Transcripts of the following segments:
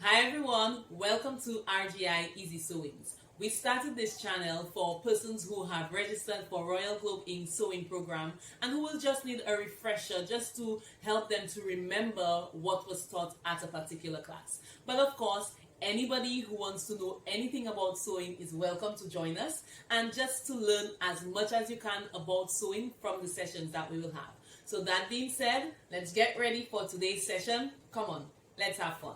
Hi everyone, welcome to RGI Easy Sewings. We started this channel for persons who have registered for Royal Globe Inc. sewing program and who will just need a refresher just to help them to remember what was taught at a particular class. But of course, anybody who wants to know anything about sewing is welcome to join us and just to learn as much as you can about sewing from the sessions that we will have. So that being said, let's get ready for today's session. Come on, let's have fun.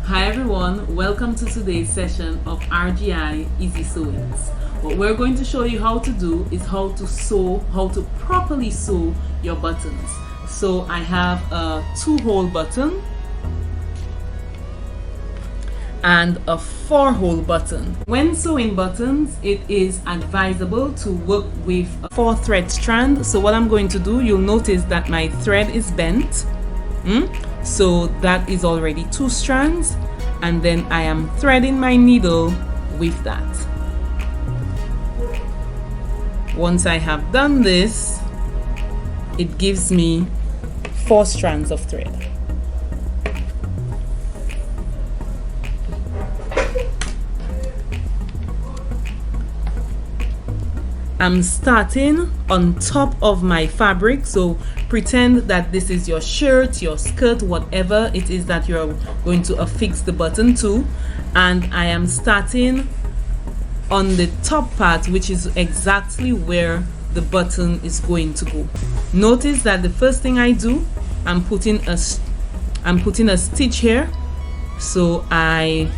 Hi everyone, welcome to today's session of RGI Easy Sewings. What we're going to show you how to do is how to properly sew your buttons. So I have a 2-hole button and a 4-hole button. When sewing buttons, it is advisable to work with a 4-thread strand. So what I'm going to do, you'll notice that my thread is bent. So that is already 2 strands, and then I am threading my needle with that. Once I have done this, it gives me 4 strands of thread. I'm starting on top of my fabric, so pretend that this is your shirt, your skirt, whatever it is that you're going to affix the button to, and I am starting on the top part, which is exactly where the button is going to go. Notice that the first thing I do, I'm putting a stitch here, so I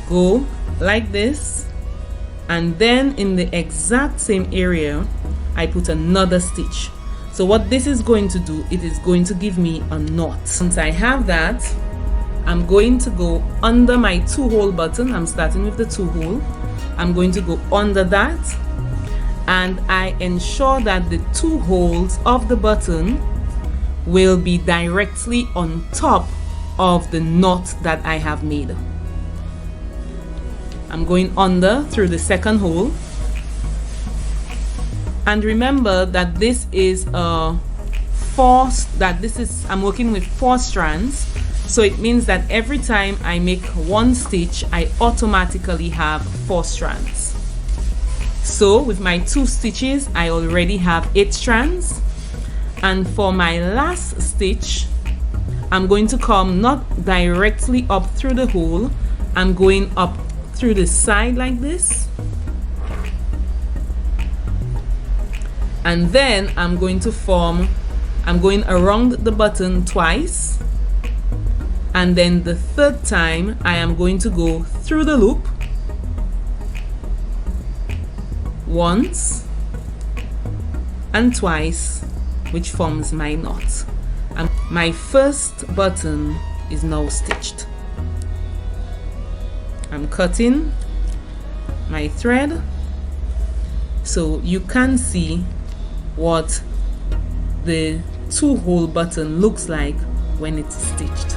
go like this, and then in the exact same area I put another stitch. So what this is going to do, it is going to give me a knot. Once I have that, I'm going to go under my 2-hole button. I'm starting with the 2-hole. I'm going to go under that, and I ensure that the 2 holes of the button will be directly on top of the knot that I have made. I'm going under through the 2nd hole, and remember that this is I'm working with 4 strands, so it means that every time I make 1 stitch, I automatically have 4 strands. So with my 2 stitches, I already have 8 strands, and for my last stitch, I'm going to come not directly up through the hole, I'm going up through the side like this, and then I'm going around the button twice, and then the 3rd time I am going to go through the loop once and twice, which forms my knot. And my first button is now stitched. I'm cutting my thread so you can see what the 2-hole button looks like when it's stitched,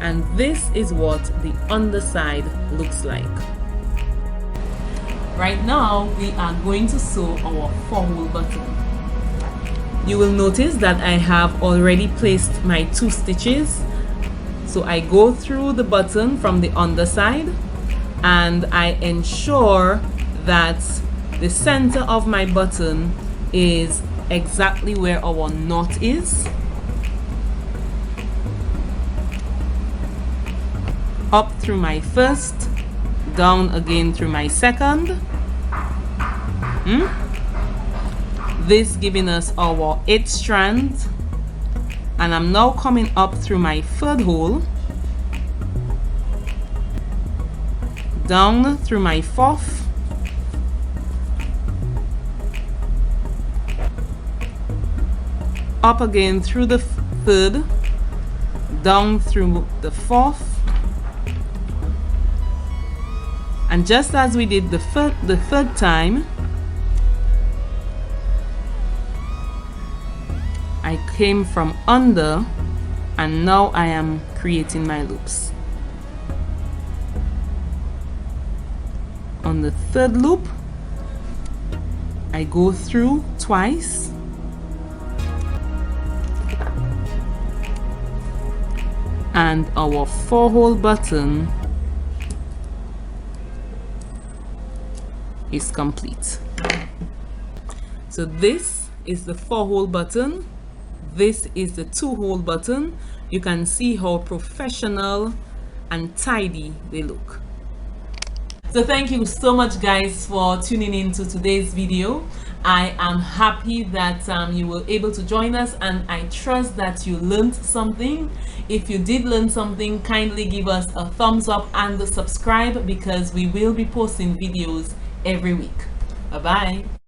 and this is what the underside looks like. Right now we are going to sew our 4-hole button. You will notice that I have already placed my 2 stitches. So I go through the button from the underside, and I ensure that the center of my button is exactly where our knot is. Up through my 1st, down again through my 2nd. This giving us our 8 strands. And I'm now coming up through my 3rd hole, down through my 4th, up again through the 3rd, down through the 4th, and just as we did the 3rd time, I came from under, and now I am creating my loops. On the third loop, I go through twice, and our 4-hole button is complete. So this is the 4-hole button, this is the 2-hole button. You can see how professional and tidy they look. So thank you so much guys for tuning in to today's video. I am happy that you were able to join us, and I trust that you learned something. If you did learn something, kindly give us a thumbs up and subscribe, because we will be posting videos every week. Bye bye.